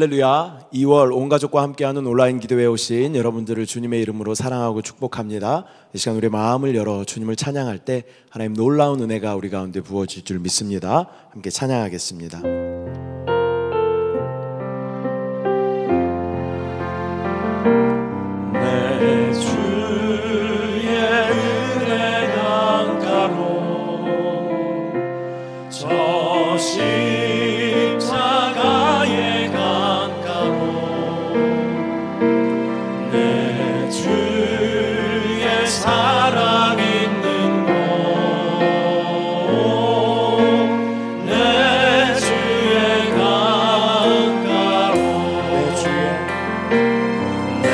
할렐루야. 2월 온 가족과 함께하는 온라인 기도회에 오신 여러분들을 주님의 이름으로 사랑하고 축복합니다. 이 시간 우리의 마음을 열어 주님을 찬양할 때 하나님 놀라운 은혜가 우리 가운데 부어질 줄 믿습니다. 함께 찬양하겠습니다. 내 주의 은혜 강가로 저 십자가의 강가로 내 주의 사랑 있는 곳 내 주의 강가로 내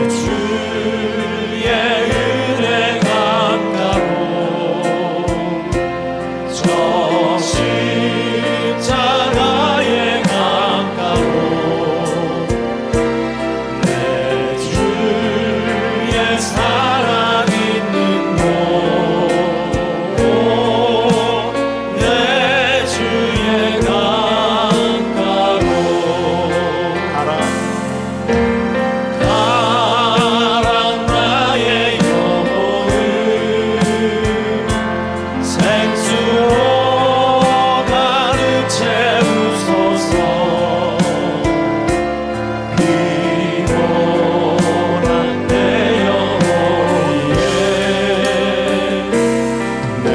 주의 은혜 강가로 저 십자가의 강가로 내 주의 사랑 있는 곳 내 주의 강가로 가라 나의 영혼을 생수로 가득 채우소서. 피곤한 내 영혼 위에 내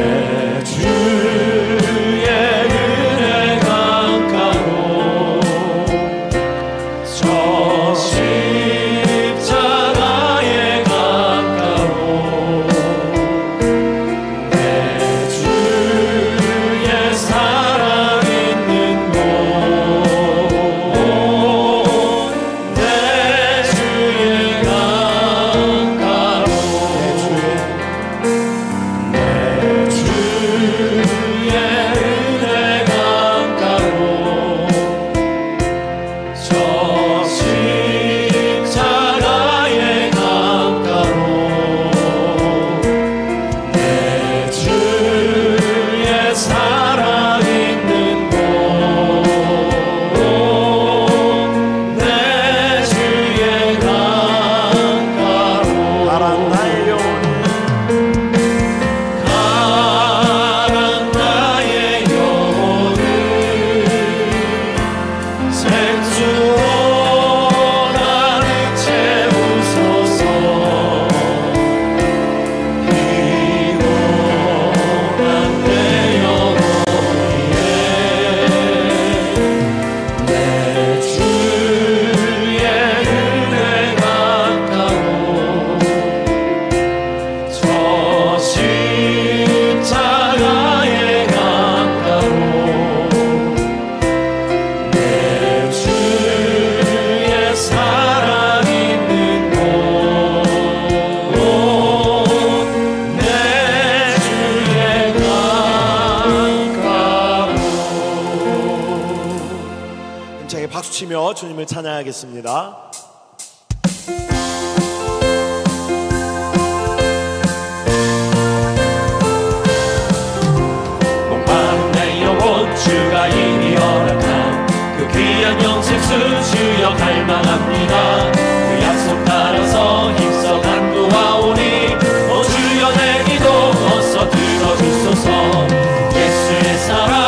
주의 은혜 강가로 저 십자가의 강가로 내 주의 사랑 있는 곳 내 주의 강가로 내 주의 은혜 강가로 저 십자가의 강가로 내 주의 사랑 있는 곳 내 주의 강가로 가라 나의 영혼을 생수로 가득 채우소서. 피곤한 내 영혼 위에 내 주의 은혜 강가로 저 십자가의 강가로 내 주의 사랑 있는 곳 내 주의 강가로. 힘차게 박수치며 주님을 찬양하겠습니다. 목마른 내 영혼 주가 이미 허락한 그 귀한 영생수 주여 갈망합니다. 그 약속 따라서 힘써 간구하오니 오 주여 내 기도 어서 들어주소서. 예수의 사랑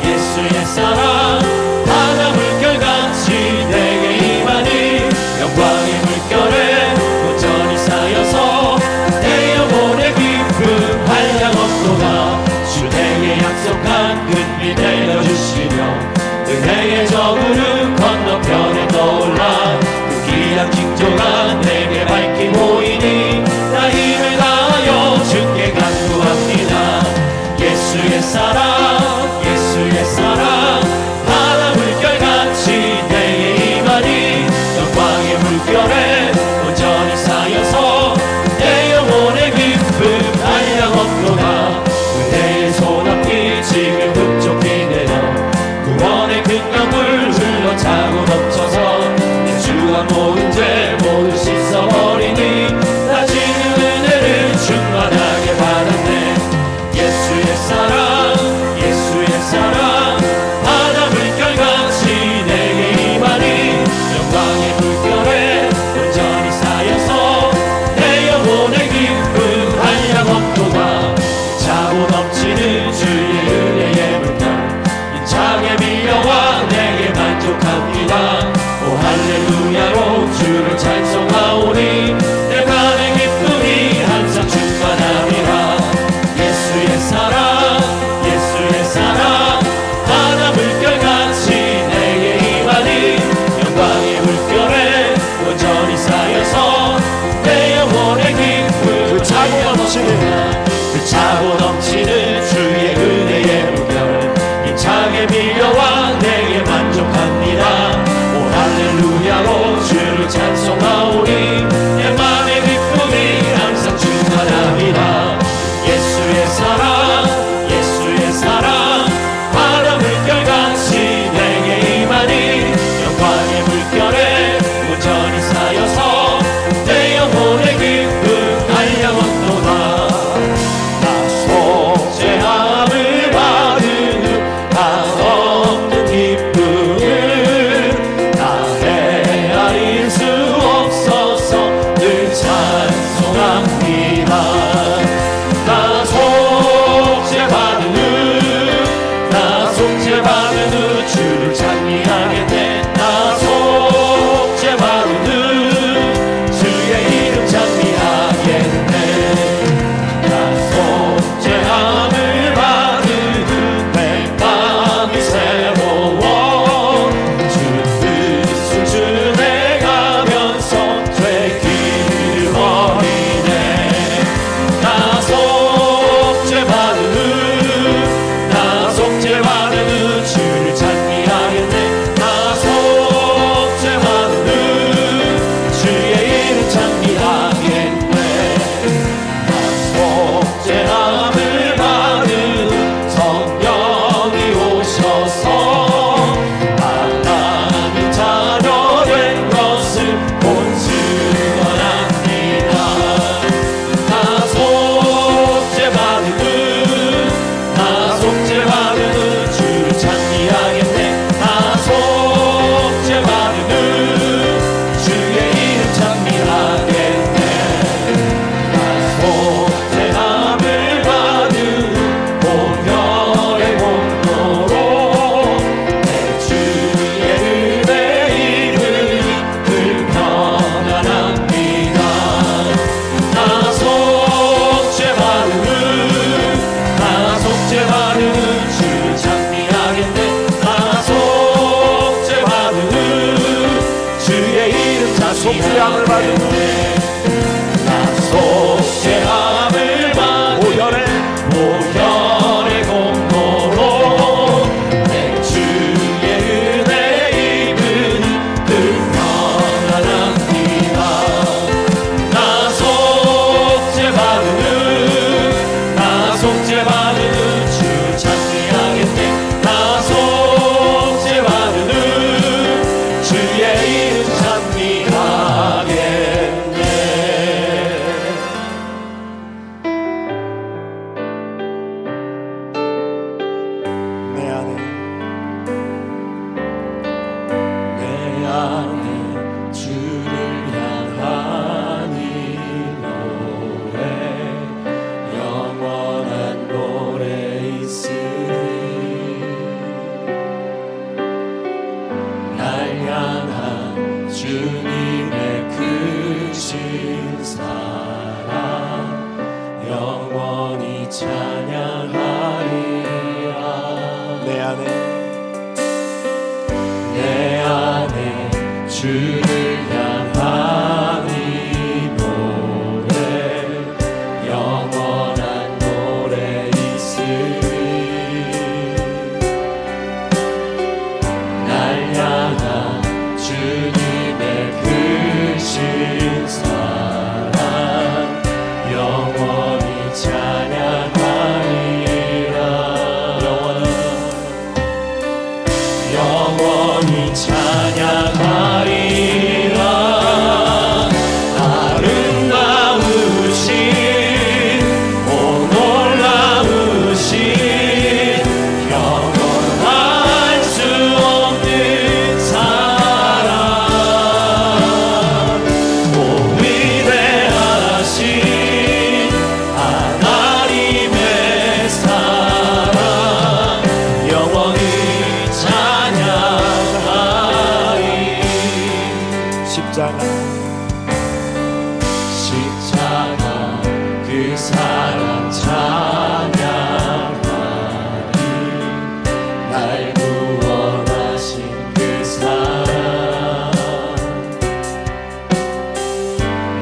예수의 사랑 바다 물결같이 내게 임하니 영광의 물결에 온전히 쌓여서 내 영혼의 깊은 한량없도다. 주 내게 약속한 끝비 내려주시며 은혜의 저 구름 건너편에 떠올라 그 귀한 징조가 내게 밝히 보이니 나 힘을 다하여 주께 간구합니다. 예수의 사랑 예수의 사랑 바다 물결같이 내게 임하니 영광의 물결에 온전히 쌓여서 내 영혼의 깊은 한량없도다. 은혜의 소낙이 지금 흡족히 내려 구원의 큰 강물 흘러 차고 넘쳐서 내 주가 모은 죄 모두 속죄함을 받은 나 속죄함을 받은 보혈의 공로로 내 주의 은혜 입은 그 평안합니다. 나 속죄받은 주 찬미하겠네. 나 속죄받은 주의 이름 찬미하겠네. 내 안에 주를 향한 이 노래 영원한 노래 있으리. 날 향한 주님의 크신 사랑 영원히 찬양하리라. 내 안에 주를 향한 이 노래 영원한 노래 있으리. 날 향한 주님의 크신 사랑 영원히 찬양하리라. 영원히 찬양하리라. 아름다우신 오 놀라우신 영원할 수 없는 사랑 오 위대하신 하나님의 사랑 영원히 십자가 그 사랑 찬양하리. 날 구원하신 그 사랑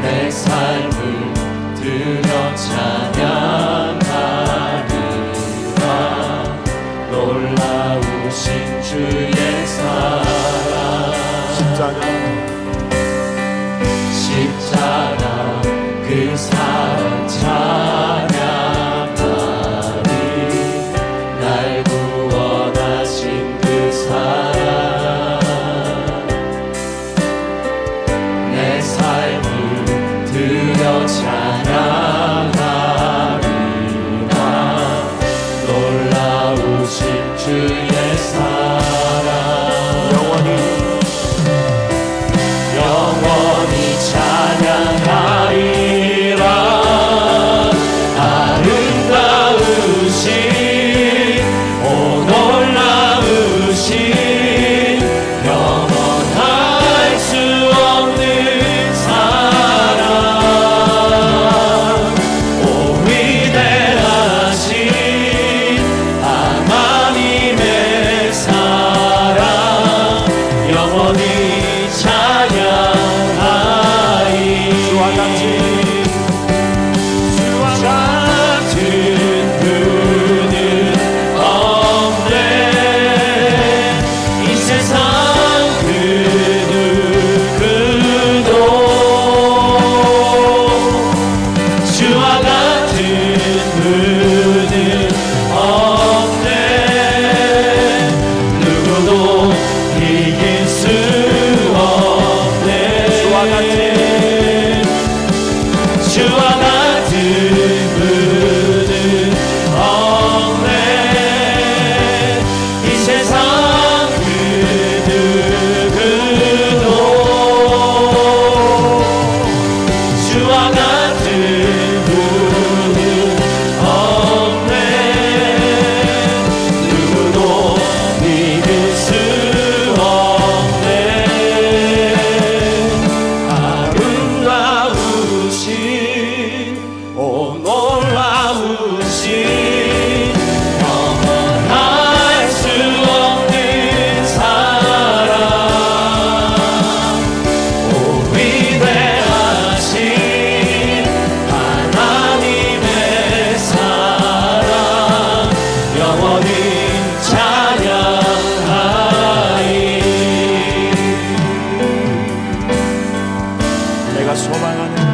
내 삶을 드려 찬양하리라. 놀라우신 주의 사랑 십자가 그 사랑 찬양하리. 날 구원하신 그 사랑 내 삶을 드려 찬양하리라. 놀라우신 주의 사랑 영원히 찬양하리라. 아름다우신 오 놀라우신 영원할 수 없는 사랑 오 위대하신 하나님의 사랑 영원히 찬양하리. 주와 같은 분은 없네. 이 세상 그 누구도 주와 같은 분은 없네. 누구도 이길 수 없네. 주와 같은 분은 없네. 이 세상 그 누구도 주와 같은 분은 없네. 누구도 믿을 수 없네. 아름다우신 내가 소망하는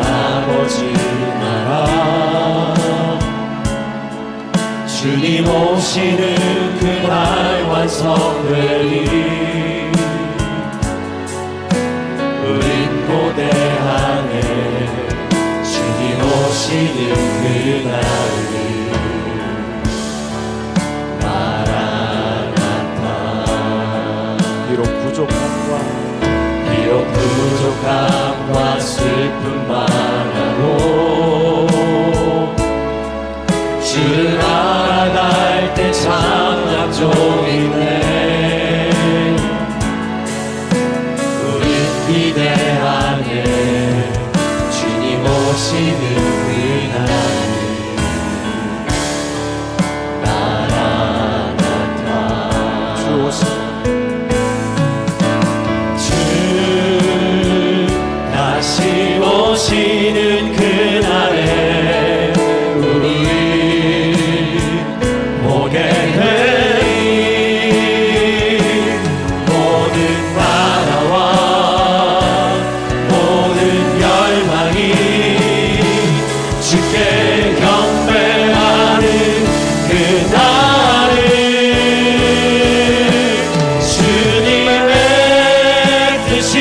아버지 나라 주님 오시는 그날 완성되리 우린 고대하네 주님 오시는 그날이 마라나타 비록 부족함과 슬픔 많아도 주를 알아갈 때 참 약종이네 우린 기대하네 주님 오시는 그날이 마라나타 주 다시 오시는 그날에 우리 보게 되리 모든 나라와 모든 열망이 주께 경배하는 그날을 주님의 뜻이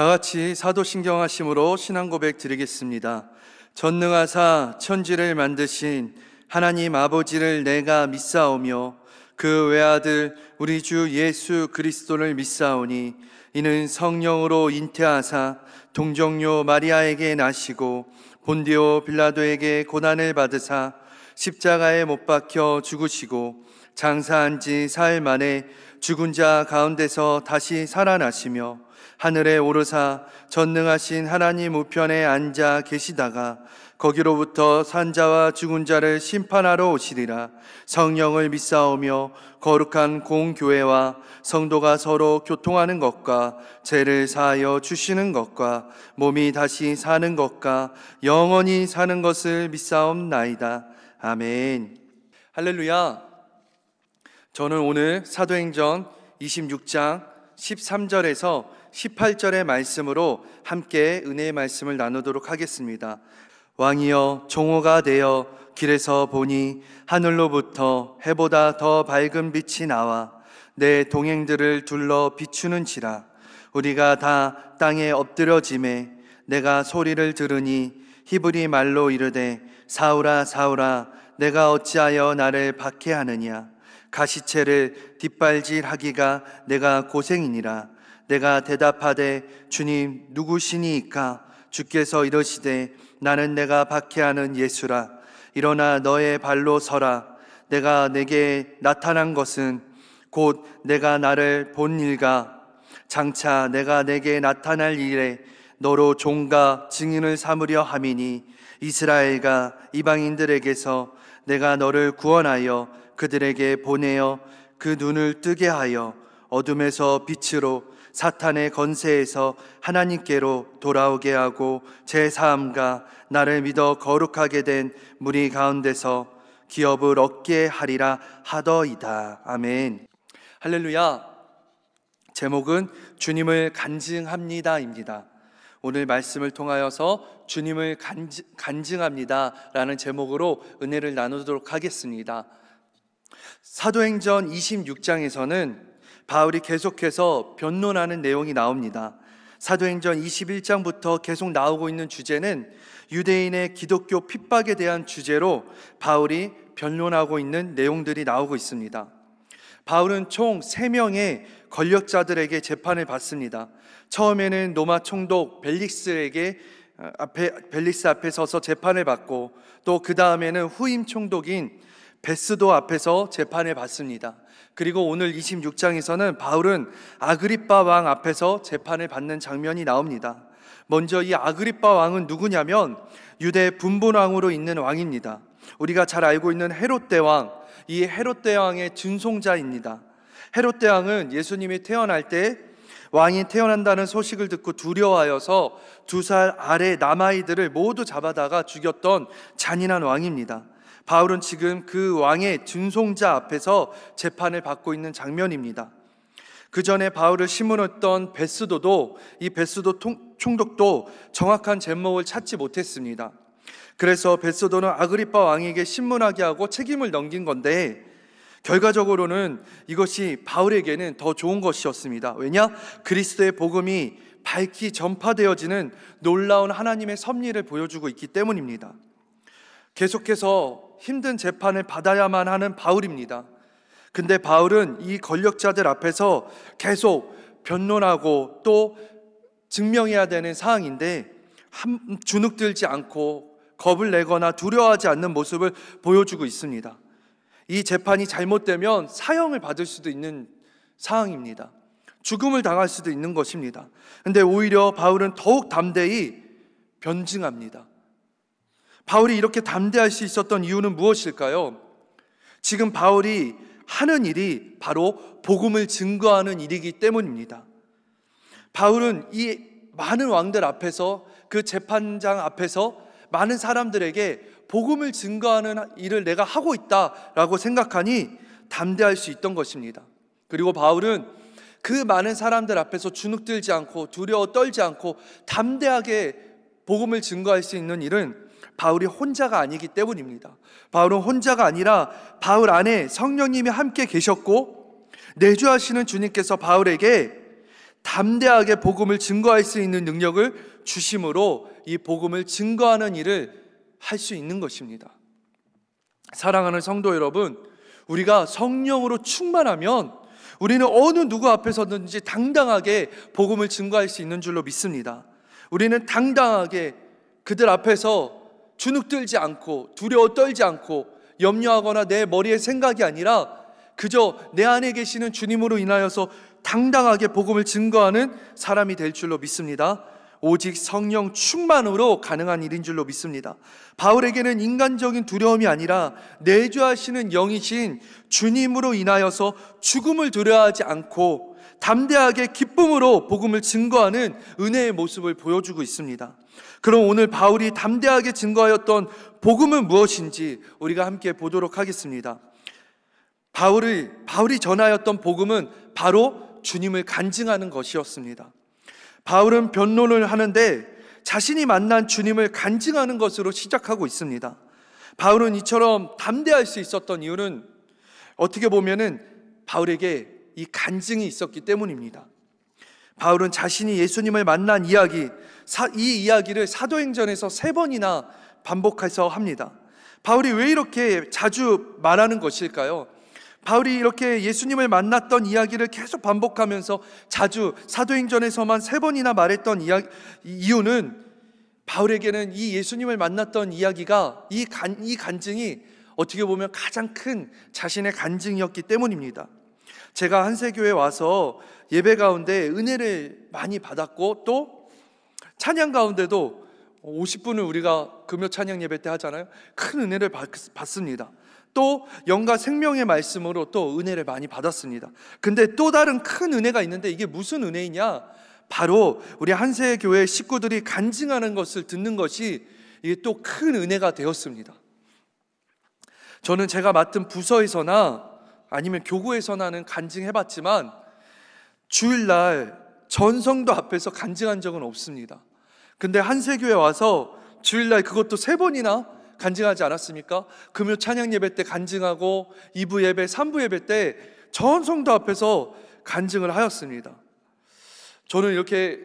다같이 사도신경 하심으로 신앙고백 드리겠습니다. 전능하사 천지를 만드신 하나님 아버지를 내가 믿사오며 그 외아들 우리 주 예수 그리스도를 믿사오니 이는 성령으로 잉태하사 동정녀 마리아에게 나시고 본디오 빌라도에게 고난을 받으사 십자가에 못 박혀 죽으시고 장사한 지 사흘 만에 죽은 자 가운데서 다시 살아나시며 하늘에 오르사 전능하신 하나님 우편에 앉아 계시다가 거기로부터 산자와 죽은 자를 심판하러 오시리라. 성령을 믿사오며 거룩한 공교회와 성도가 서로 교통하는 것과 죄를 사하여 주시는 것과 몸이 다시 사는 것과 영원히 사는 것을 믿사옵나이다. 아멘. 할렐루야. 저는 오늘 사도행전 26장 13절에서 18절의 말씀으로 함께 은혜의 말씀을 나누도록 하겠습니다. 왕이여 종호가 되어 길에서 보니 하늘로부터 해보다 더 밝은 빛이 나와 내 동행들을 둘러 비추는지라. 우리가 다 땅에 엎드려짐에 내가 소리를 들으니 히브리 말로 이르되 사울아 사울아 내가 어찌하여 나를 박해하느냐. 가시체를 뒷발질하기가 내가 고생이니라. 내가 대답하되 주님 누구시니이까? 주께서 이러시되 나는 내가 박해하는 예수라. 일어나 너의 발로 서라. 내가 내게 나타난 것은 곧 내가 나를 본 일과 장차 내가 내게 나타날 일에 너로 종과 증인을 삼으려 함이니 이스라엘과 이방인들에게서 내가 너를 구원하여 그들에게 보내어 그 눈을 뜨게 하여 어둠에서 빛으로 사탄의 건세에서 하나님께로 돌아오게 하고 제사함과 나를 믿어 거룩하게 된 무리 가운데서 기업을 얻게 하리라 하더이다. 아멘. 할렐루야. 제목은 주님을 간증합니다입니다. 오늘 말씀을 통하여서 주님을 간증합니다 라는 제목으로 은혜를 나누도록 하겠습니다. 사도행전 26장에서는 바울이 계속해서 변론하는 내용이 나옵니다. 사도행전 21장부터 계속 나오고 있는 주제는 유대인의 기독교 핍박에 대한 주제로 바울이 변론하고 있는 내용들이 나오고 있습니다. 바울은 총 3명의 권력자들에게 재판을 받습니다. 처음에는 로마 총독 벨릭스 앞에 서서 재판을 받고, 또 그 다음에는 후임 총독인 베스도 앞에서 재판을 받습니다. 그리고 오늘 26장에서는 바울은 아그리빠 왕 앞에서 재판을 받는 장면이 나옵니다. 먼저 이 아그리빠 왕은 누구냐면 유대 분봉왕으로 있는 왕입니다. 우리가 잘 알고 있는 헤롯 대왕, 이 헤롯 대왕의 증손자입니다. 헤롯 대왕은 예수님이 태어날 때 왕이 태어난다는 소식을 듣고 두려워하여서 2살 아래 남아이들을 모두 잡아다가 죽였던 잔인한 왕입니다. 바울은 지금 그 왕의 증손자 앞에서 재판을 받고 있는 장면입니다. 그 전에 바울을 심문했던 베스도도, 이 베스도 총독도 정확한 제목을 찾지 못했습니다. 그래서 베스도는 아그리빠 왕에게 신문하게 하고 책임을 넘긴 건데, 결과적으로는 이것이 바울에게는 더 좋은 것이었습니다. 왜냐? 그리스도의 복음이 밝히 전파되어지는 놀라운 하나님의 섭리를 보여주고 있기 때문입니다. 계속해서 힘든 재판을 받아야만 하는 바울입니다. 근데 바울은 이 권력자들 앞에서 계속 변론하고 또 증명해야 되는 사항인데, 주눅들지 않고 겁을 내거나 두려워하지 않는 모습을 보여주고 있습니다. 이 재판이 잘못되면 사형을 받을 수도 있는 상황입니다. 죽음을 당할 수도 있는 것입니다. 근데 오히려 바울은 더욱 담대히 변증합니다. 바울이 이렇게 담대할 수 있었던 이유는 무엇일까요? 지금 바울이 하는 일이 바로 복음을 증거하는 일이기 때문입니다. 바울은 이 많은 왕들 앞에서, 그 재판장 앞에서 많은 사람들에게 복음을 증거하는 일을 내가 하고 있다라고 생각하니 담대할 수 있던 것입니다. 그리고 바울은 그 많은 사람들 앞에서 주눅들지 않고 두려워 떨지 않고 담대하게 복음을 증거할 수 있는 일은 바울이 혼자가 아니기 때문입니다. 바울은 혼자가 아니라 바울 안에 성령님이 함께 계셨고, 내주하시는 주님께서 바울에게 담대하게 복음을 증거할 수 있는 능력을 주심으로 이 복음을 증거하는 일을 할 수 있는 것입니다. 사랑하는 성도 여러분, 우리가 성령으로 충만하면 우리는 어느 누구 앞에서든지 당당하게 복음을 증거할 수 있는 줄로 믿습니다. 우리는 당당하게 그들 앞에서 주눅들지 않고 두려워 떨지 않고 염려하거나 내 머리의 생각이 아니라 그저 내 안에 계시는 주님으로 인하여서 당당하게 복음을 증거하는 사람이 될 줄로 믿습니다. 오직 성령 충만으로 가능한 일인 줄로 믿습니다. 바울에게는 인간적인 두려움이 아니라 내주하시는 영이신 주님으로 인하여서 죽음을 두려워하지 않고 담대하게 기쁨으로 복음을 증거하는 은혜의 모습을 보여주고 있습니다. 그럼 오늘 바울이 담대하게 증거하였던 복음은 무엇인지 우리가 함께 보도록 하겠습니다. 바울이 전하였던 복음은 바로 주님을 간증하는 것이었습니다. 바울은 변론을 하는데 자신이 만난 주님을 간증하는 것으로 시작하고 있습니다. 바울은 이처럼 담대할 수 있었던 이유는 어떻게 보면은 바울에게 이 간증이 있었기 때문입니다. 바울은 자신이 예수님을 만난 이야기, 이 이야기를 사도행전에서 3번이나 반복해서 합니다. 바울이 왜 이렇게 자주 말하는 것일까요? 바울이 이렇게 예수님을 만났던 이야기를 계속 반복하면서 자주 사도행전에서만 3번이나 말했던 이유는 바울에게는 이 예수님을 만났던 이야기가 이 간증이 어떻게 보면 가장 큰 자신의 간증이었기 때문입니다. 제가 한세교에 와서 예배 가운데 은혜를 많이 받았고 또 찬양 가운데도 50분을 우리가 금요 찬양 예배 때 하잖아요. 큰 은혜를 받습니다. 또 영과 생명의 말씀으로 또 은혜를 많이 받았습니다. 근데 또 다른 큰 은혜가 있는데 이게 무슨 은혜이냐? 바로 우리 한세교회 식구들이 간증하는 것을 듣는 것이 이게 또 큰 은혜가 되었습니다. 저는 제가 맡은 부서에서나 아니면 교구에서나는 간증해봤지만 주일날 전성도 앞에서 간증한 적은 없습니다. 근데 한세교회 와서 주일날 그것도 3번이나 간증하지 않았습니까? 금요 찬양 예배 때 간증하고 2부 예배, 3부 예배 때 전성도 앞에서 간증을 하였습니다. 저는 이렇게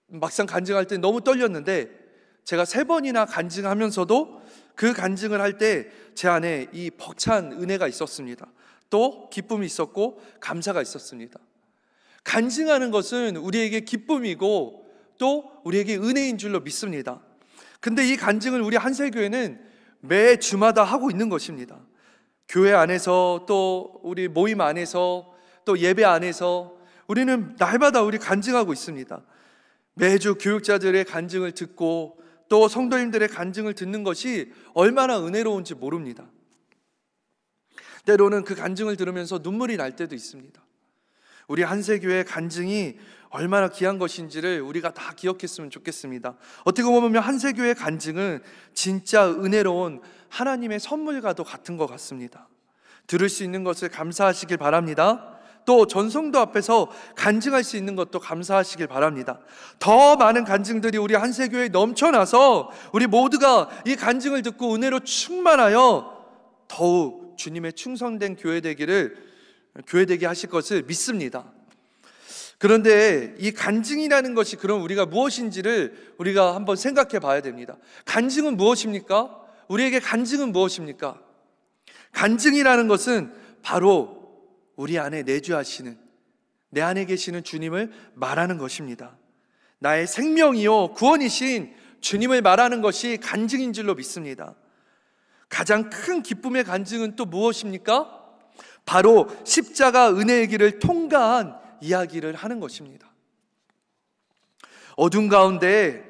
막상 간증할 때 너무 떨렸는데 제가 3번이나 간증하면서도 그 간증을 할 때 제 안에 이 벅찬 은혜가 있었습니다. 또 기쁨이 있었고 감사가 있었습니다. 간증하는 것은 우리에게 기쁨이고 또 우리에게 은혜인 줄로 믿습니다. 근데 이 간증을 우리 한세교회는 매 주마다 하고 있는 것입니다. 교회 안에서 또 우리 모임 안에서 또 예배 안에서 우리는 날마다 우리 간증하고 있습니다. 매주 교육자들의 간증을 듣고 또 성도님들의 간증을 듣는 것이 얼마나 은혜로운지 모릅니다. 때로는 그 간증을 들으면서 눈물이 날 때도 있습니다. 우리 한세교회의 간증이 얼마나 귀한 것인지를 우리가 다 기억했으면 좋겠습니다. 어떻게 보면 한세교회의 간증은 진짜 은혜로운 하나님의 선물과도 같은 것 같습니다. 들을 수 있는 것을 감사하시길 바랍니다. 또 전성도 앞에서 간증할 수 있는 것도 감사하시길 바랍니다. 더 많은 간증들이 우리 한세교회에 넘쳐나서 우리 모두가 이 간증을 듣고 은혜로 충만하여 더욱 주님의 충성된 교회 되게 하실 것을 믿습니다. 그런데 이 간증이라는 것이 그럼 우리가 무엇인지를 우리가 한번 생각해 봐야 됩니다. 간증은 무엇입니까? 우리에게 간증은 무엇입니까? 간증이라는 것은 바로 우리 안에 내주하시는, 내 안에 계시는 주님을 말하는 것입니다. 나의 생명이요 구원이신 주님을 말하는 것이 간증인 줄로 믿습니다. 가장 큰 기쁨의 간증은 또 무엇입니까? 바로 십자가 은혜의 길을 통과한 이야기를 하는 것입니다. 어둠 가운데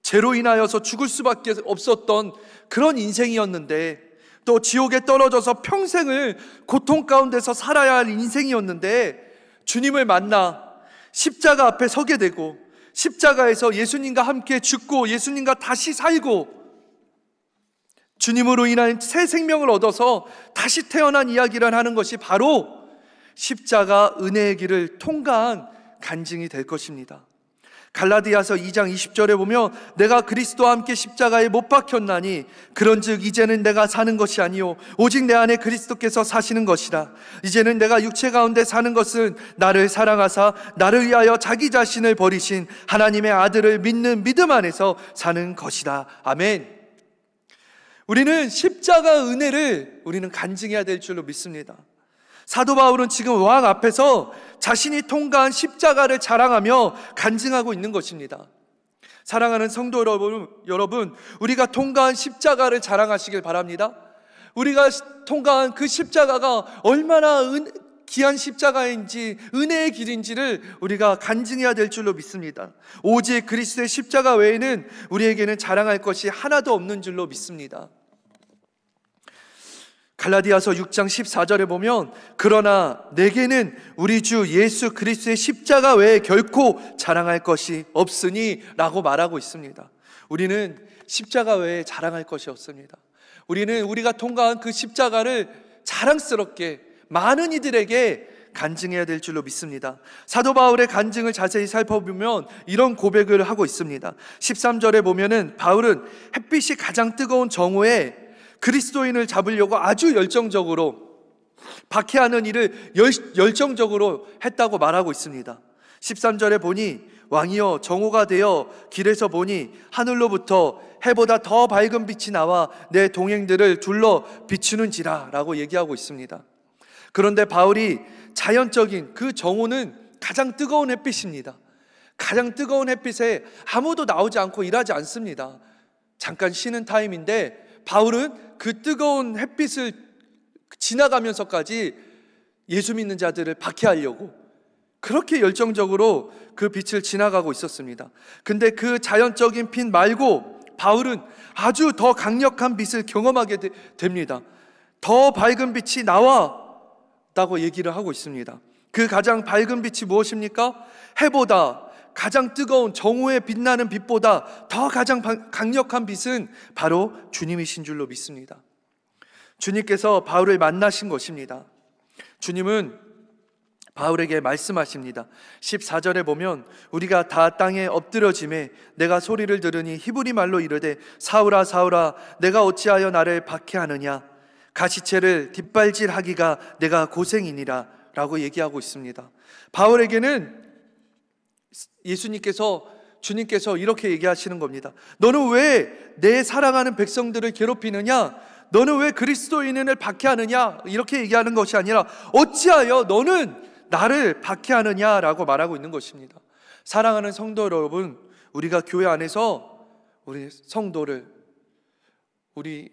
죄로 인하여서 죽을 수밖에 없었던 그런 인생이었는데, 또 지옥에 떨어져서 평생을 고통 가운데서 살아야 할 인생이었는데 주님을 만나 십자가 앞에 서게 되고 십자가에서 예수님과 함께 죽고 예수님과 다시 살고 주님으로 인한 새 생명을 얻어서 다시 태어난 이야기를 하는 것이 바로 십자가 은혜의 길을 통과한 간증이 될 것입니다. 갈라디아서 2장 20절에 보면 내가 그리스도와 함께 십자가에 못 박혔나니 그런즉 이제는 내가 사는 것이 아니요 오직 내 안에 그리스도께서 사시는 것이라. 이제는 내가 육체 가운데 사는 것은 나를 사랑하사 나를 위하여 자기 자신을 버리신 하나님의 아들을 믿는 믿음 안에서 사는 것이다. 아멘. 우리는 십자가 은혜를 우리는 간증해야 될 줄로 믿습니다. 사도 바울은 지금 왕 앞에서 자신이 통과한 십자가를 자랑하며 간증하고 있는 것입니다. 사랑하는 성도 여러분, 우리가 통과한 십자가를 자랑하시길 바랍니다. 우리가 통과한 그 십자가가 얼마나 귀한 십자가인지 은혜의 길인지를 우리가 간증해야 될 줄로 믿습니다. 오직 그리스도의 십자가 외에는 우리에게는 자랑할 것이 하나도 없는 줄로 믿습니다. 갈라디아서 6장 14절에 보면 그러나 내게는 우리 주 예수 그리스도의 십자가 외에 결코 자랑할 것이 없으니 라고 말하고 있습니다. 우리는 십자가 외에 자랑할 것이 없습니다. 우리는 우리가 통과한 그 십자가를 자랑스럽게 많은 이들에게 간증해야 될 줄로 믿습니다. 사도 바울의 간증을 자세히 살펴보면 이런 고백을 하고 있습니다. 13절에 보면은 바울은 햇빛이 가장 뜨거운 정오에 그리스도인을 잡으려고 아주 열정적으로 박해하는 일을 열정적으로 했다고 말하고 있습니다. 13절에 보니 왕이여 정오가 되어 길에서 보니 하늘로부터 해보다 더 밝은 빛이 나와 내 동행들을 둘러 비추는지라 라고 얘기하고 있습니다. 그런데 바울이 자연적인 그 정오는 가장 뜨거운 햇빛입니다. 가장 뜨거운 햇빛에 아무도 나오지 않고 일하지 않습니다. 잠깐 쉬는 타임인데 바울은 그 뜨거운 햇빛을 지나가면서까지 예수 믿는 자들을 박해하려고 그렇게 열정적으로 그 빛을 지나가고 있었습니다. 근데 그 자연적인 빛 말고 바울은 아주 더 강력한 빛을 경험하게 됩니다. 더 밝은 빛이 나왔다고 얘기를 하고 있습니다. 그 가장 밝은 빛이 무엇입니까? 해보다 가장 뜨거운 정오에 빛나는 빛보다 더 가장 강력한 빛은 바로 주님이신 줄로 믿습니다. 주님께서 바울을 만나신 것입니다. 주님은 바울에게 말씀하십니다. 14절에 보면 우리가 다 땅에 엎드려짐에 내가 소리를 들으니 히브리 말로 이르되 사울아 사울아 내가 어찌하여 나를 박해하느냐 가시체를 뒷발질하기가 내가 고생이니라 라고 얘기하고 있습니다. 바울에게는 주님께서 이렇게 얘기하시는 겁니다. 너는 왜 내 사랑하는 백성들을 괴롭히느냐? 너는 왜 그리스도인을 박해하느냐? 이렇게 얘기하는 것이 아니라 어찌하여 너는 나를 박해하느냐라고 말하고 있는 것입니다. 사랑하는 성도 여러분, 우리가 교회 안에서 우리 성도를, 우리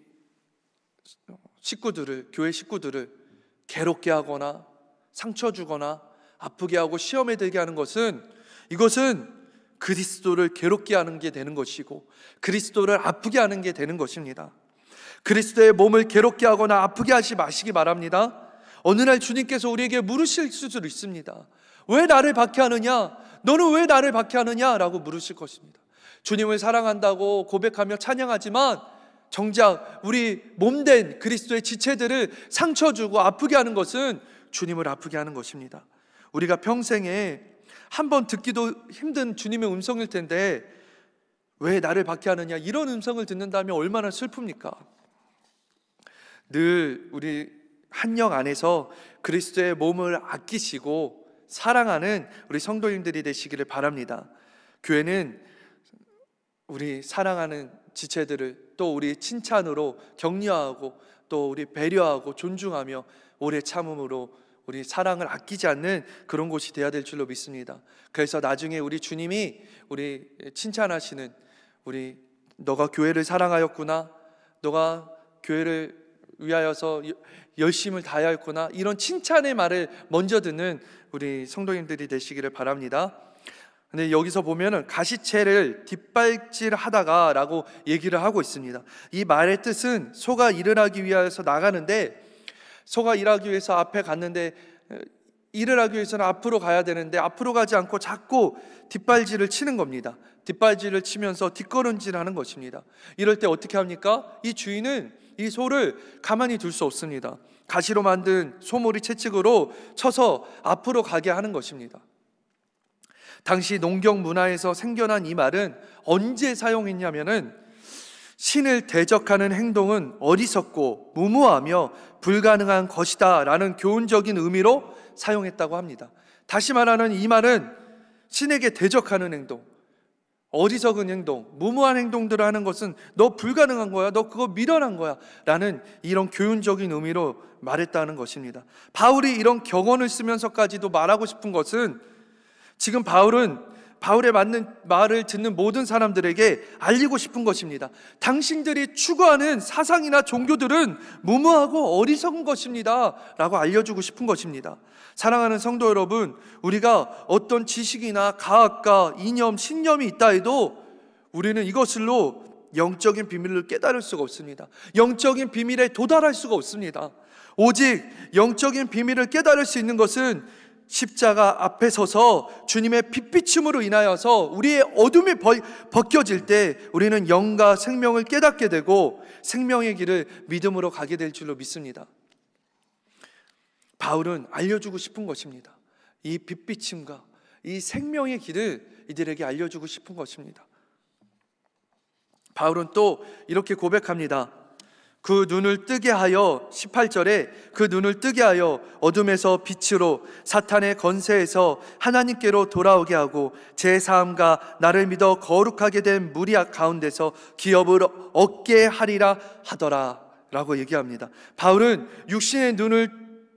식구들을, 교회 식구들을 괴롭게 하거나 상처 주거나 아프게 하고 시험에 들게 하는 것은, 이것은 그리스도를 괴롭게 하는 게 되는 것이고 그리스도를 아프게 하는 게 되는 것입니다. 그리스도의 몸을 괴롭게 하거나 아프게 하지 마시기 바랍니다. 어느 날 주님께서 우리에게 물으실 수도 있습니다. 왜 나를 박해하느냐? 너는 왜 나를 박해하느냐? 라고 물으실 것입니다. 주님을 사랑한다고 고백하며 찬양하지만 정작 우리 몸된 그리스도의 지체들을 상처 주고 아프게 하는 것은 주님을 아프게 하는 것입니다. 우리가 평생에 한 번 듣기도 힘든 주님의 음성일 텐데 왜 나를 박해하느냐, 이런 음성을 듣는다면 얼마나 슬픕니까? 늘 우리 한영 안에서 그리스도의 몸을 아끼시고 사랑하는 우리 성도님들이 되시기를 바랍니다. 교회는 우리 사랑하는 지체들을 또 우리 칭찬으로 격려하고 또 우리 배려하고 존중하며 오래 참음으로 우리 사랑을 아끼지 않는 그런 곳이 되어야 될 줄로 믿습니다. 그래서 나중에 우리 주님이 우리 칭찬하시는, 우리 너가 교회를 사랑하였구나, 너가 교회를 위하여서 열심을 다하였구나, 이런 칭찬의 말을 먼저 듣는 우리 성도님들이 되시기를 바랍니다. 근데 여기서 보면은 가시채를 뒷발질하다가 라고 얘기를 하고 있습니다. 이 말의 뜻은 소가 일을 하기 위해서 나가는데, 소가 일하기 위해서 앞에 갔는데 일을 하기 위해서는 앞으로 가야 되는데 앞으로 가지 않고 자꾸 뒷발질을 치는 겁니다. 뒷발질을 치면서 뒷걸음질하는 것입니다. 이럴 때 어떻게 합니까? 이 주인은 이 소를 가만히 둘 수 없습니다. 가시로 만든 소머리 채찍으로 쳐서 앞으로 가게 하는 것입니다. 당시 농경 문화에서 생겨난 이 말은 언제 사용했냐면은 신을 대적하는 행동은 어리석고 무모하며 불가능한 것이다 라는 교훈적인 의미로 사용했다고 합니다. 다시 말하는 이 말은 신에게 대적하는 행동, 어리석은 행동, 무모한 행동들을 하는 것은 너 불가능한 거야, 너 그거 미련한 거야 라는 이런 교훈적인 의미로 말했다는 것입니다. 바울이 이런 격언을 쓰면서까지도 말하고 싶은 것은, 지금 바울의 맞는 말을 듣는 모든 사람들에게 알리고 싶은 것입니다. 당신들이 추구하는 사상이나 종교들은 무모하고 어리석은 것입니다 라고 알려주고 싶은 것입니다. 사랑하는 성도 여러분, 우리가 어떤 지식이나 과학과 이념, 신념이 있다 해도 우리는 이것으로 영적인 비밀을 깨달을 수가 없습니다. 영적인 비밀에 도달할 수가 없습니다. 오직 영적인 비밀을 깨달을 수 있는 것은 십자가 앞에 서서 주님의 빛비춤으로 인하여서 우리의 어둠이 벗겨질 때 우리는 영과 생명을 깨닫게 되고 생명의 길을 믿음으로 가게 될 줄로 믿습니다. 바울은 알려주고 싶은 것입니다. 이 빛비춤과 이 생명의 길을 이들에게 알려주고 싶은 것입니다. 바울은 또 이렇게 고백합니다. 그 눈을 뜨게 하여, 18절에 그 눈을 뜨게 하여 어둠에서 빛으로, 사탄의 건세에서 하나님께로 돌아오게 하고 제 삶과 나를 믿어 거룩하게 된 무리 가운데서 기업을 얻게 하리라 하더라 라고 얘기합니다. 바울은 육신의 눈을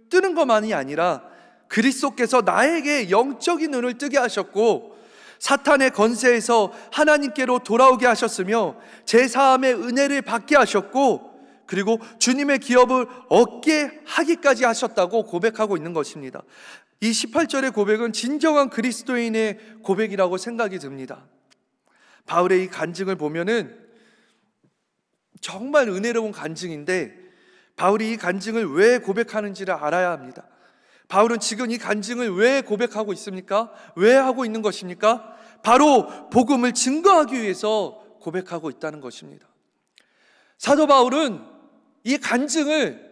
뜨는 것만이 아니라 그리스도께서 나에게 영적인 눈을 뜨게 하셨고 사탄의 건세에서 하나님께로 돌아오게 하셨으며 제 삶의 은혜를 받게 하셨고 그리고 주님의 기업을 얻게 하기까지 하셨다고 고백하고 있는 것입니다. 이 18절의 고백은 진정한 그리스도인의 고백이라고 생각이 듭니다. 바울의 이 간증을 보면은 정말 은혜로운 간증인데 바울이 이 간증을 왜 고백하는지를 알아야 합니다. 바울은 지금 이 간증을 왜 고백하고 있습니까? 왜 하고 있는 것입니까? 바로 복음을 증거하기 위해서 고백하고 있다는 것입니다. 사도 바울은 이 간증을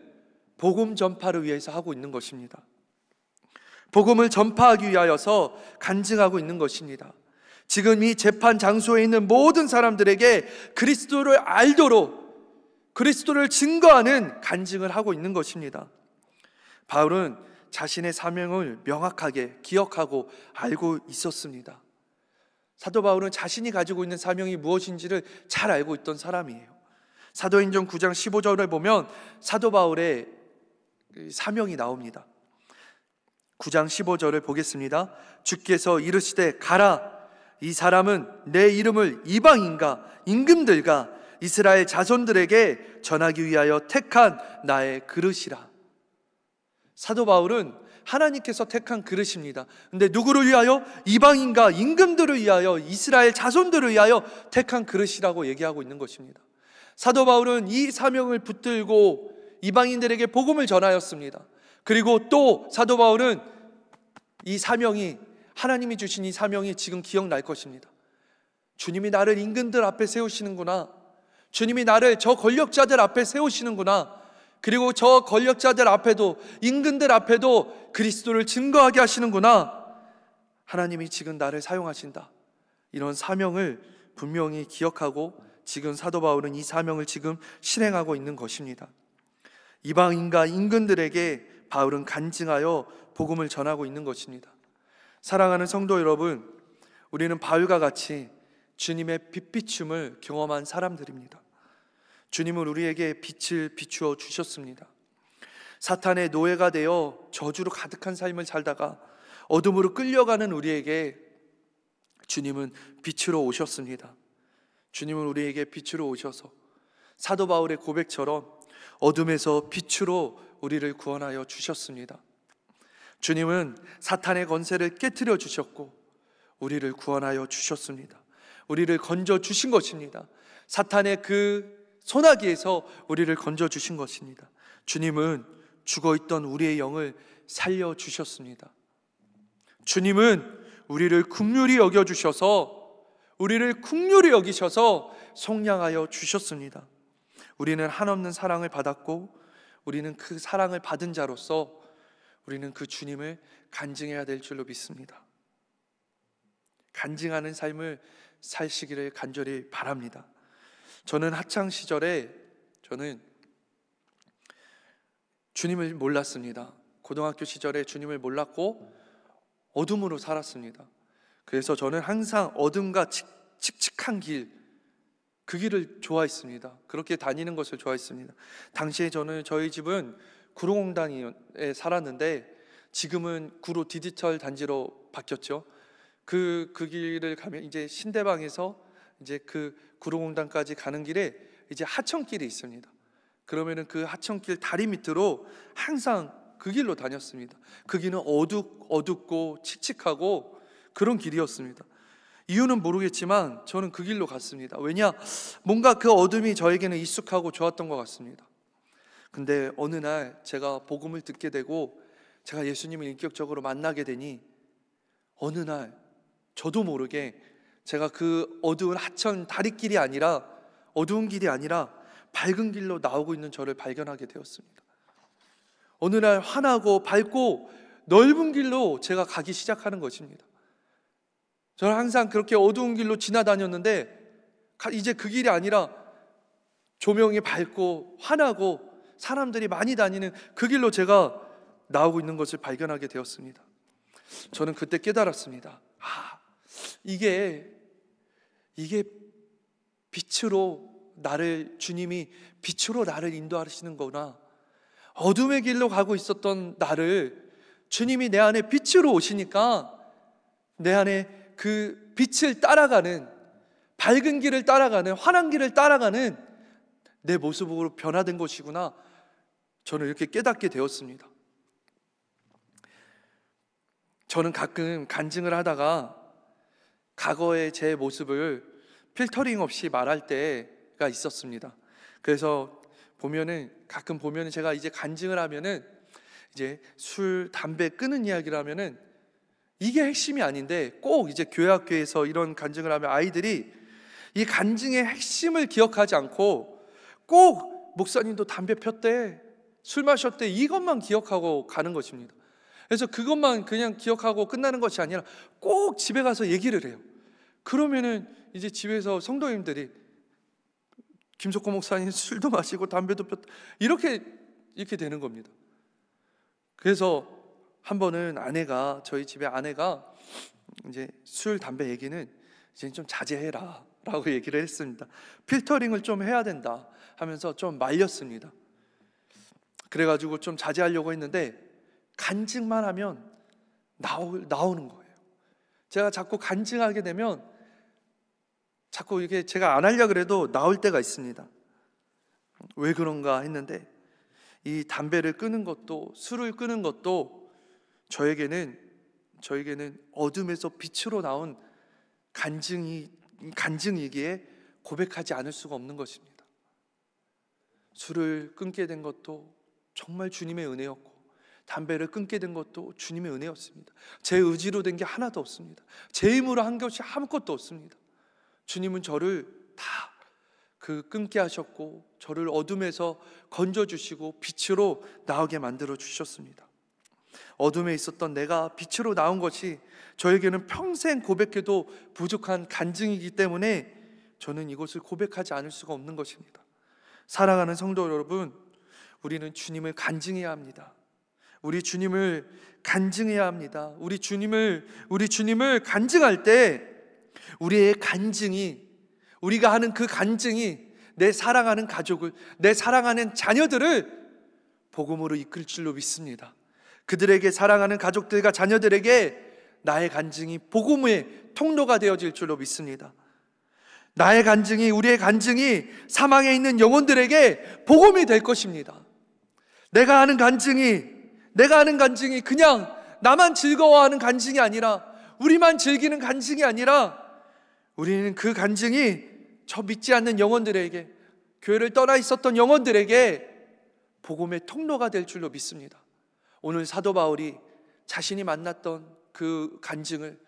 복음 전파를 위해서 하고 있는 것입니다. 복음을 전파하기 위하여서 간증하고 있는 것입니다. 지금 이 재판 장소에 있는 모든 사람들에게 그리스도를 알도록 그리스도를 증거하는 간증을 하고 있는 것입니다. 바울은 자신의 사명을 명확하게 기억하고 알고 있었습니다. 사도 바울은 자신이 가지고 있는 사명이 무엇인지를 잘 알고 있던 사람이에요. 사도행전 9장 15절에 보면 사도 바울의 사명이 나옵니다. 9장 15절을 보겠습니다. 주께서 이르시되 가라, 이 사람은 내 이름을 이방인과 임금들과 이스라엘 자손들에게 전하기 위하여 택한 나의 그릇이라. 사도 바울은 하나님께서 택한 그릇입니다. 근데 누구를 위하여? 이방인과 임금들을 위하여, 이스라엘 자손들을 위하여 택한 그릇이라고 얘기하고 있는 것입니다. 사도 바울은 이 사명을 붙들고 이방인들에게 복음을 전하였습니다. 그리고 또 사도 바울은 이 사명이, 하나님이 주신 이 사명이 지금 기억날 것입니다. 주님이 나를 임금들 앞에 세우시는구나, 주님이 나를 저 권력자들 앞에 세우시는구나, 그리고 저 권력자들 앞에도, 임금들 앞에도 그리스도를 증거하게 하시는구나, 하나님이 지금 나를 사용하신다, 이런 사명을 분명히 기억하고 지금 사도 바울은 이 사명을 지금 실행하고 있는 것입니다. 이방인과 임금들에게 바울은 간증하여 복음을 전하고 있는 것입니다. 사랑하는 성도 여러분, 우리는 바울과 같이 주님의 빛비춤을 경험한 사람들입니다. 주님은 우리에게 빛을 비추어 주셨습니다. 사탄의 노예가 되어 저주로 가득한 삶을 살다가 어둠으로 끌려가는 우리에게 주님은 빛으로 오셨습니다. 주님은 우리에게 빛으로 오셔서 사도 바울의 고백처럼 어둠에서 빛으로 우리를 구원하여 주셨습니다. 주님은 사탄의 권세를 깨트려 주셨고 우리를 구원하여 주셨습니다. 우리를 건져 주신 것입니다. 사탄의 그 소나기에서 우리를 건져 주신 것입니다. 주님은 죽어있던 우리의 영을 살려 주셨습니다. 주님은 우리를 긍휼히 여겨주셔서, 우리를 긍휼히 여기셔서 속량하여 주셨습니다. 우리는 한없는 사랑을 받았고 우리는 그 사랑을 받은 자로서 우리는 그 주님을 간증해야 될 줄로 믿습니다. 간증하는 삶을 사시기를 간절히 바랍니다. 저는 학창시절에 주님을 몰랐습니다. 고등학교 시절에 주님을 몰랐고 어둠으로 살았습니다. 그래서 저는 항상 어둠과 칙칙한 길, 그 길을 좋아했습니다. 그렇게 다니는 것을 좋아했습니다. 당시에 저희 집은 구로공단에 살았는데 지금은 구로 디지털 단지로 바뀌었죠. 그 길을 가면 이제 신대방에서 이제 그 구로공단까지 가는 길에 이제 하천길이 있습니다. 그러면은 그 하천길 다리 밑으로 항상 그 길로 다녔습니다. 그 길은 어둡고 칙칙하고 그런 길이었습니다. 이유는 모르겠지만 저는 그 길로 갔습니다. 왜냐? 뭔가 그 어둠이 저에게는 익숙하고 좋았던 것 같습니다. 근데 어느 날 제가 복음을 듣게 되고 제가 예수님을 인격적으로 만나게 되니 어느 날 저도 모르게 제가 그 어두운 하천 다리길이 아니라, 어두운 길이 아니라 밝은 길로 나오고 있는 저를 발견하게 되었습니다. 어느 날 환하고 밝고 넓은 길로 제가 가기 시작하는 것입니다. 저는 항상 그렇게 어두운 길로 지나다녔는데 이제 그 길이 아니라 조명이 밝고 환하고 사람들이 많이 다니는 그 길로 제가 나오고 있는 것을 발견하게 되었습니다. 저는 그때 깨달았습니다. 이게 빛으로 주님이 빛으로 나를 인도하시는 거구나. 어둠의 길로 가고 있었던 나를 주님이 내 안에 빛으로 오시니까 내 안에 그 빛을 따라가는, 밝은 길을 따라가는, 환한 길을 따라가는 내 모습으로 변화된 것이구나. 저는 이렇게 깨닫게 되었습니다. 저는 가끔 간증을 하다가 과거의 제 모습을 필터링 없이 말할 때가 있었습니다. 그래서 가끔 보면은 제가 이제 간증을 하면은 이제 술, 담배 끊은 이야기를 하면은 이게 핵심이 아닌데 꼭 이제 교회학교에서 이런 간증을 하면 아이들이 이 간증의 핵심을 기억하지 않고 꼭 목사님도 담배 폈대, 술 마셨대, 이것만 기억하고 가는 것입니다. 그래서 그것만 그냥 기억하고 끝나는 것이 아니라 꼭 집에 가서 얘기를 해요. 그러면은 이제 집에서 성도님들이 김석호 목사님 술도 마시고 담배도 폈다, 이렇게 되는 겁니다. 그래서 한 번은 저희 집에 아내가 이제 술, 담배 얘기는 이제 좀 자제해라 라고 얘기를 했습니다. 필터링을 좀 해야 된다 하면서 좀 말렸습니다. 그래가지고 좀 자제하려고 했는데 간증만 하면 나오는 거예요. 제가 자꾸 간증하게 되면 자꾸 이게 제가 안 하려고 그래도 나올 때가 있습니다. 왜 그런가 했는데 이 담배를 끊는 것도 술을 끊는 것도 저에게는 어둠에서 빛으로 나온 간증이기에 고백하지 않을 수가 없는 것입니다. 술을 끊게 된 것도 정말 주님의 은혜였고 담배를 끊게 된 것도 주님의 은혜였습니다. 제 의지로 된 게 하나도 없습니다. 제 힘으로 한 것이 아무것도 없습니다. 주님은 저를 다 끊게 하셨고 저를 어둠에서 건져주시고 빛으로 나오게 만들어 주셨습니다. 어둠에 있었던 내가 빛으로 나온 것이 저에게는 평생 고백해도 부족한 간증이기 때문에 저는 이것을 고백하지 않을 수가 없는 것입니다. 사랑하는 성도 여러분, 우리는 주님을 간증해야 합니다. 우리 주님을 간증해야 합니다. 우리 주님을 간증할 때 우리의 간증이, 우리가 하는 그 간증이 내 사랑하는 가족을, 내 사랑하는 자녀들을 복음으로 이끌 줄로 믿습니다. 그들에게, 사랑하는 가족들과 자녀들에게 나의 간증이 복음의 통로가 되어질 줄로 믿습니다. 나의 간증이, 우리의 간증이 사망에 있는 영혼들에게 복음이 될 것입니다. 내가 하는 간증이 그냥 나만 즐거워하는 간증이 아니라, 우리만 즐기는 간증이 아니라, 우리는 그 간증이 저 믿지 않는 영혼들에게, 교회를 떠나 있었던 영혼들에게 복음의 통로가 될 줄로 믿습니다. 오늘 사도 바울이 자신이 만났던 그 간증을,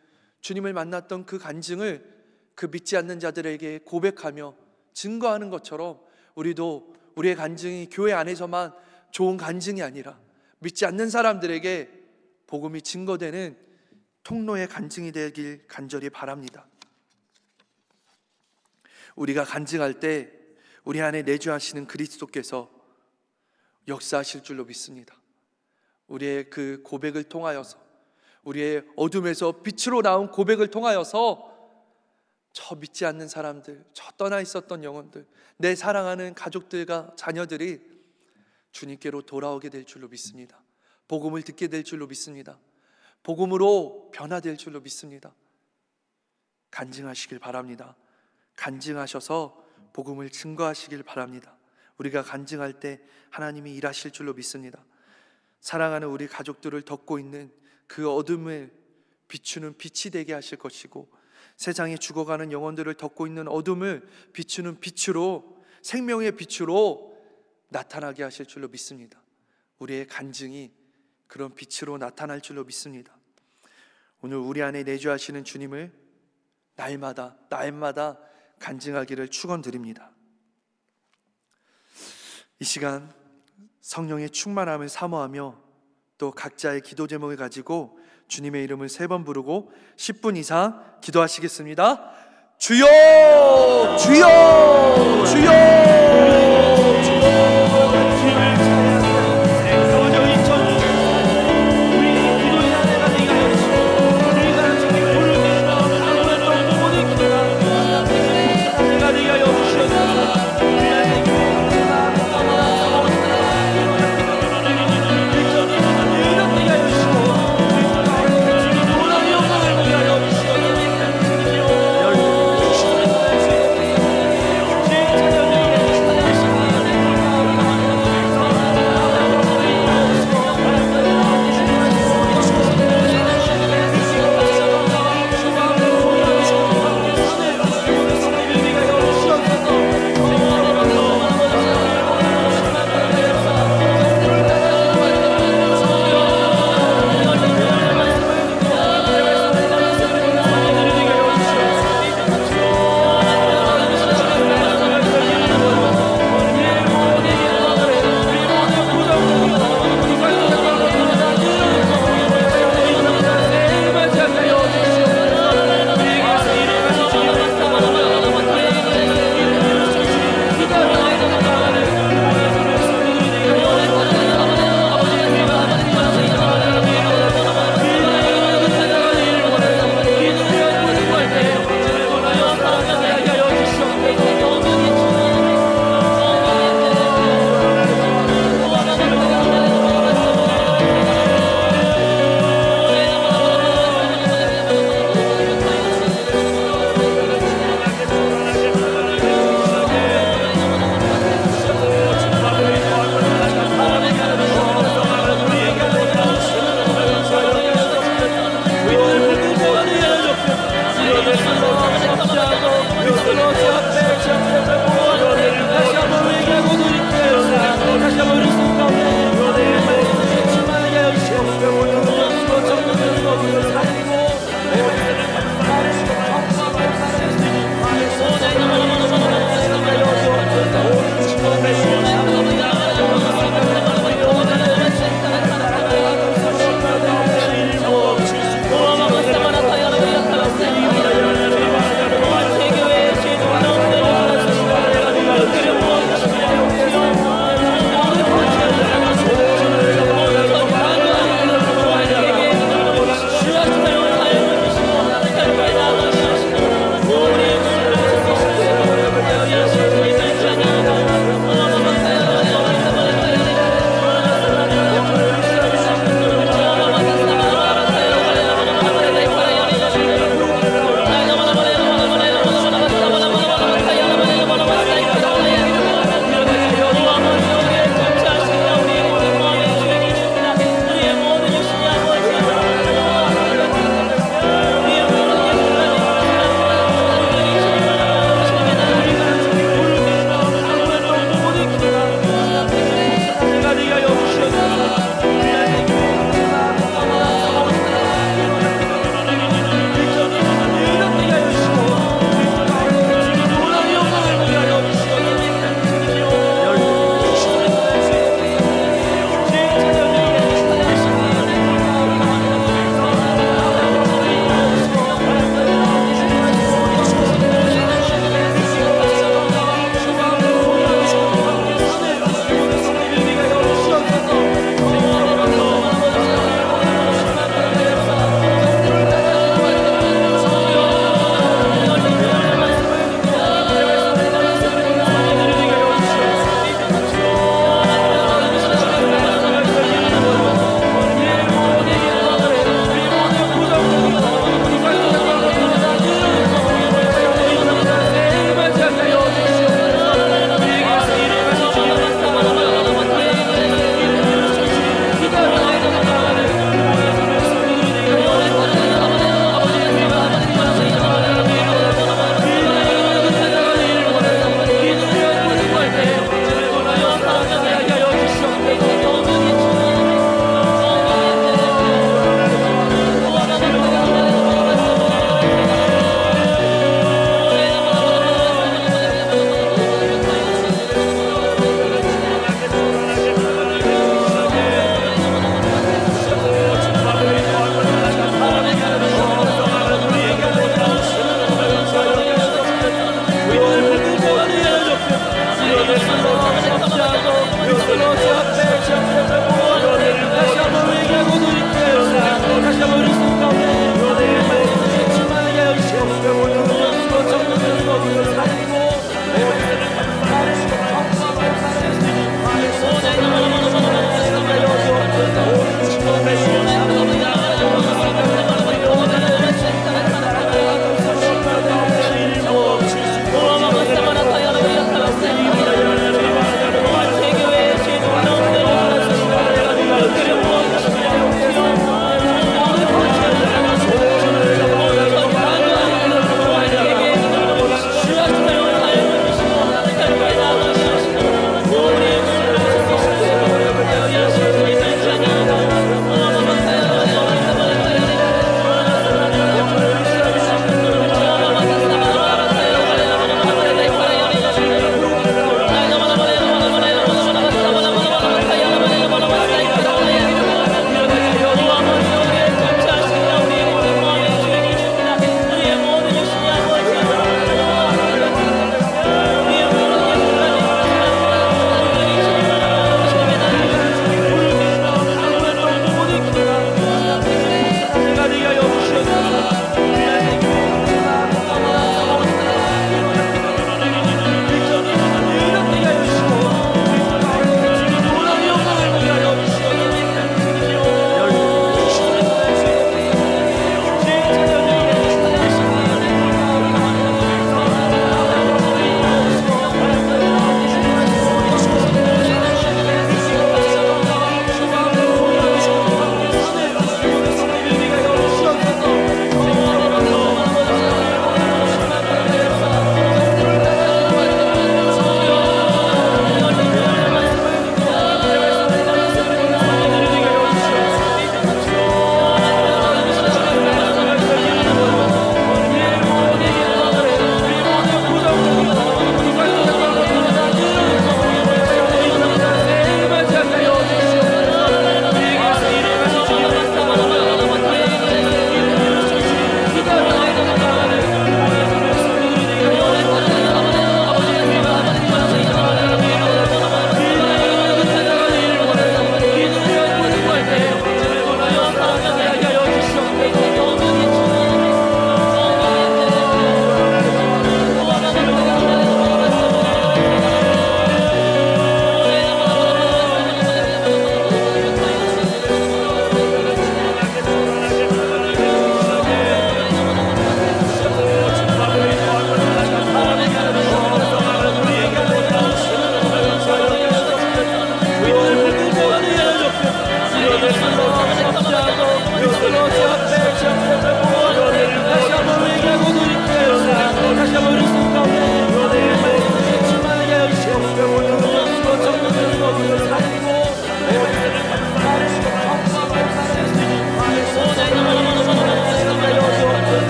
주님을 만났던 그 간증을 그 믿지 않는 자들에게 고백하며 증거하는 것처럼 우리도 우리의 간증이 교회 안에서만 좋은 간증이 아니라 믿지 않는 사람들에게 복음이 증거되는 통로의 간증이 되길 간절히 바랍니다. 우리가 간증할 때 우리 안에 내주하시는 그리스도께서 역사하실 줄로 믿습니다. 우리의 그 고백을 통하여서, 우리의 어둠에서 빛으로 나온 고백을 통하여서 저 믿지 않는 사람들, 저 떠나 있었던 영혼들, 내 사랑하는 가족들과 자녀들이 주님께로 돌아오게 될 줄로 믿습니다. 복음을 듣게 될 줄로 믿습니다. 복음으로 변화될 줄로 믿습니다. 간증하시길 바랍니다. 간증하셔서 복음을 증거하시길 바랍니다. 우리가 간증할 때 하나님이 일하실 줄로 믿습니다. 사랑하는 우리 가족들을 덮고 있는 그 어둠을 비추는 빛이 되게 하실 것이고, 세상에 죽어가는 영혼들을 덮고 있는 어둠을 비추는 빛으로, 생명의 빛으로 나타나게 하실 줄로 믿습니다. 우리의 간증이 그런 빛으로 나타날 줄로 믿습니다. 오늘 우리 안에 내주하시는 주님을 날마다 간증하기를 축원드립니다. 이 시간 성령의 충만함을 사모하며 또 각자의 기도 제목을 가지고 주님의 이름을 3번 부르고 10분 이상 기도하시겠습니다. 주여! 주여! 주여!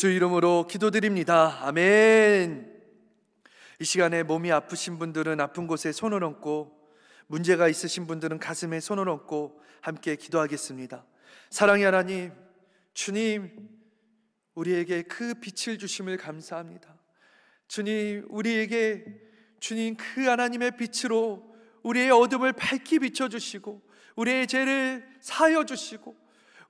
예수 이름으로 기도드립니다. 아멘. 이 시간에 몸이 아프신 분들은 아픈 곳에 손을 얹고, 문제가 있으신 분들은 가슴에 손을 얹고 함께 기도하겠습니다. 사랑의 하나님, 주님, 우리에게 그 빛을 주심을 감사합니다. 주님, 우리에게 주님 그 하나님의 빛으로 우리의 어둠을 밝히 비춰주시고 우리의 죄를 사하여 주시고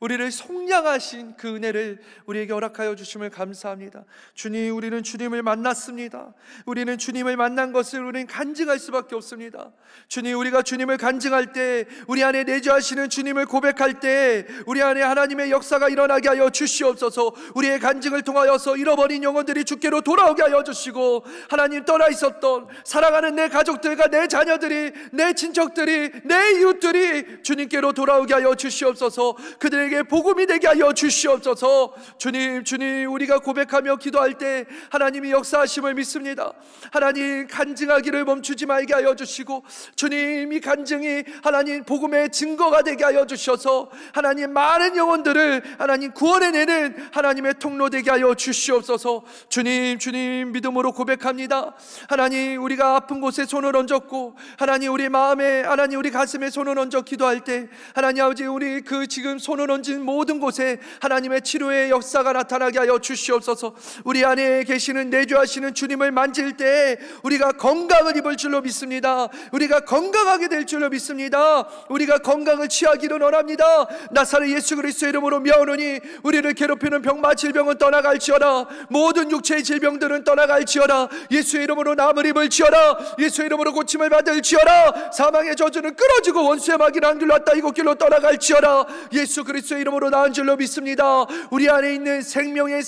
우리를 속량하신 그 은혜를 우리에게 허락하여 주심을 감사합니다. 주님, 우리는 주님을 만났습니다. 우리는 주님을 만난 것을 우리는 간증할 수밖에 없습니다. 주님, 우리가 주님을 간증할 때, 우리 안에 내주하시는 주님을 고백할 때 우리 안에 하나님의 역사가 일어나게 하여 주시옵소서. 우리의 간증을 통하여서 잃어버린 영혼들이 주께로 돌아오게 하여 주시고, 하나님 떠나 있었던 사랑하는 내 가족들과 내 자녀들이, 내 친척들이, 내 이웃들이 주님께로 돌아오게 하여 주시옵소서. 그들에게 복음이 되게 하여 주시옵소서. 주님, 우리가 고백하며 기도할 때 하나님이 역사하심을 믿습니다. 하나님, 간증하기를 멈추지 말게 하여 주시고, 주님, 이 간증이 하나님 복음의 증거가 되게 하여 주셔서 하나님 많은 영혼들을 하나님 구원해내는 하나님의 통로 되게 하여 주시옵소서. 주님, 믿음으로 고백합니다. 하나님, 우리가 아픈 곳에 손을 얹었고, 하나님 우리 마음에, 하나님 우리 가슴에 손을 얹어 기도할 때, 하나님 아버지, 우리 그 지금 손을 얹은 모든 곳에 하나님의 치료의 역사가 나타나게 하여 주시옵소서. 우리 안에 계시는 내주하시는 주님을 만질 때 우리가 건강을 입을 줄로 믿습니다. 우리가 건강하게 될 줄로 믿습니다. 우리가 건강을 취하기를 원합니다. 나사렛 예수 그리스도 이름으로 명하노니 우리를 괴롭히는 병마 질병은 떠나갈지어다. 모든 육체의 질병들은 떠나갈지어다. 예수의 이름으로 남을 입을지어다. 예수의 이름으로 고침을 받을지어다. 사망의 저주는 끊어지고 원수의 마귀는 앙들났다 이곳길로 떠나갈지어다. 예수 그리스도 이름으로 나은 줄로 믿습니다. 우리 안에 있는 생명의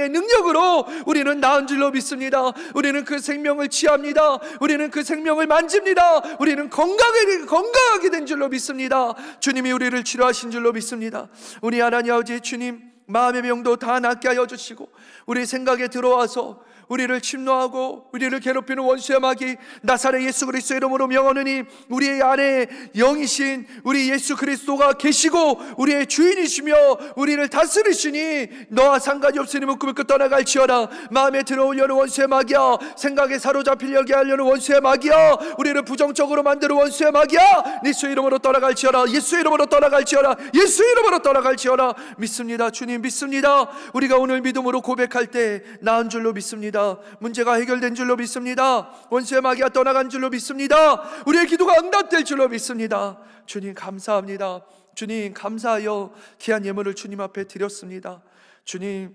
능력으로 우리는 나은 줄로 믿습니다. 우리는 그 생명을 취합니다. 우리는 그 생명을 만집니다. 우리는 건강하게 된 줄로 믿습니다. 주님이 우리를 치료하신 줄로 믿습니다. 우리 하나님 아버지, 주님 마음의 병도 다 낫게 하여 주시고, 우리 생각에 들어와서 우리를 침노하고 우리를 괴롭히는 원수의 마귀 나사렛 예수 그리스도 이름으로 명하노니 우리 안에 영이신 우리 예수 그리스도가 계시고 우리의 주인이시며 우리를 다스리시니 너와 상관이 없으니 묶음을 떠나갈지어다. 마음에 들어오려는 원수의 마귀야, 생각에 사로잡히려게 하려는 원수의 마귀야, 우리를 부정적으로 만드는 원수의 마귀야, 예수 이름으로 떠나갈지어다. 예수 이름으로 떠나갈지어다. 예수 이름으로 떠나갈지어다. 믿습니다. 주님 믿습니다. 우리가 오늘 믿음으로 고백할 때 나은 줄로 믿습니다. 문제가 해결된 줄로 믿습니다. 원수의 마귀가 떠나간 줄로 믿습니다. 우리의 기도가 응답될 줄로 믿습니다. 주님 감사합니다. 주님 감사하여 귀한 예물을 주님 앞에 드렸습니다. 주님,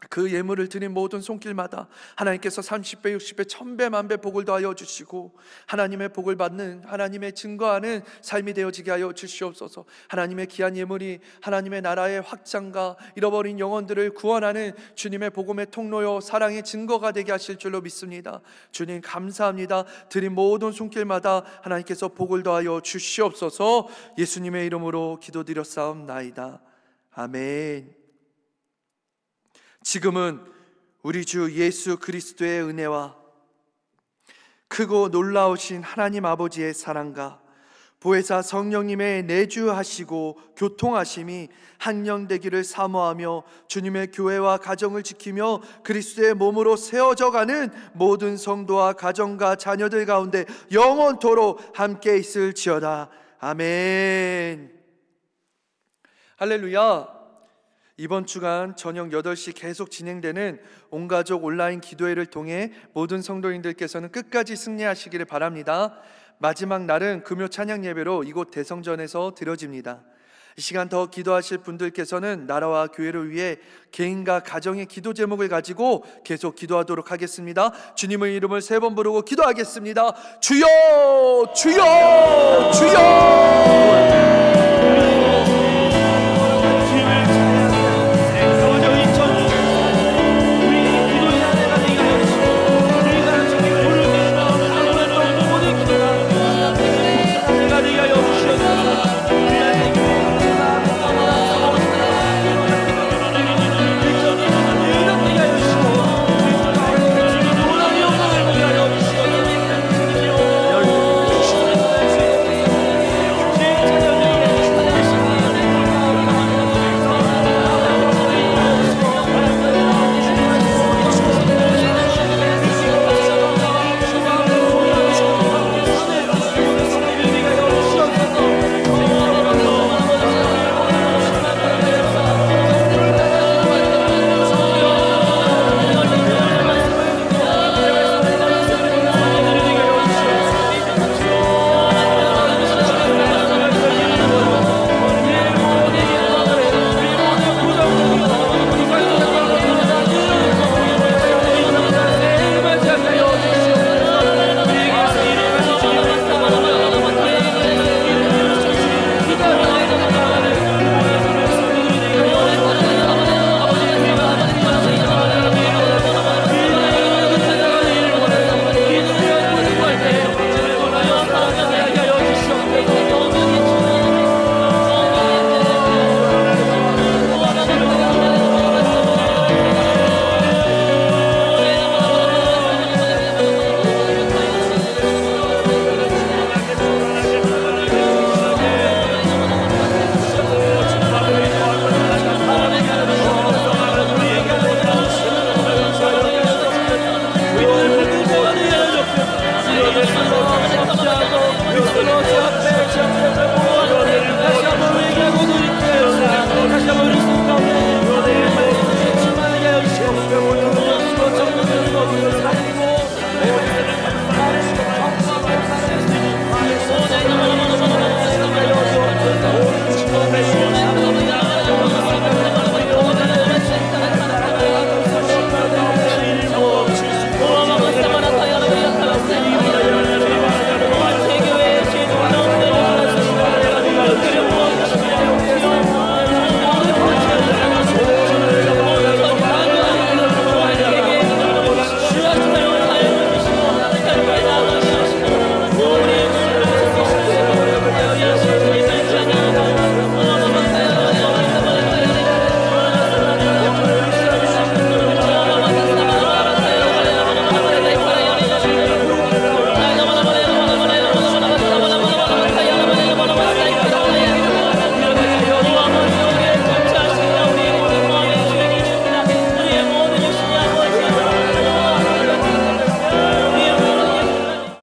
그 예물을 드린 모든 손길마다 하나님께서 30배, 60배, 1000배, 만배 복을 더하여 주시고 하나님의 복을 받는, 하나님의 증거하는 삶이 되어지게 하여 주시옵소서. 하나님의 귀한 예물이 하나님의 나라의 확장과 잃어버린 영혼들을 구원하는 주님의 복음의 통로요 사랑의 증거가 되게 하실 줄로 믿습니다. 주님 감사합니다. 드린 모든 손길마다 하나님께서 복을 더하여 주시옵소서. 예수님의 이름으로 기도드렸사옵나이다. 아멘. 지금은 우리 주 예수 그리스도의 은혜와 크고 놀라우신 하나님 아버지의 사랑과 보혜사 성령님의 내주하시고 교통하심이 한영되기를 사모하며 주님의 교회와 가정을 지키며 그리스도의 몸으로 세워져가는 모든 성도와 가정과 자녀들 가운데 영원토록 함께 있을지어다. 아멘. 할렐루야. 이번 주간 저녁 8시 계속 진행되는 온가족 온라인 기도회를 통해 모든 성도인들께서는 끝까지 승리하시기를 바랍니다. 마지막 날은 금요 찬양 예배로 이곳 대성전에서 드려집니다. 이 시간 더 기도하실 분들께서는 나라와 교회를 위해 개인과 가정의 기도 제목을 가지고 계속 기도하도록 하겠습니다. 주님의 이름을 3번 부르고 기도하겠습니다. 주여, 주여, 주여.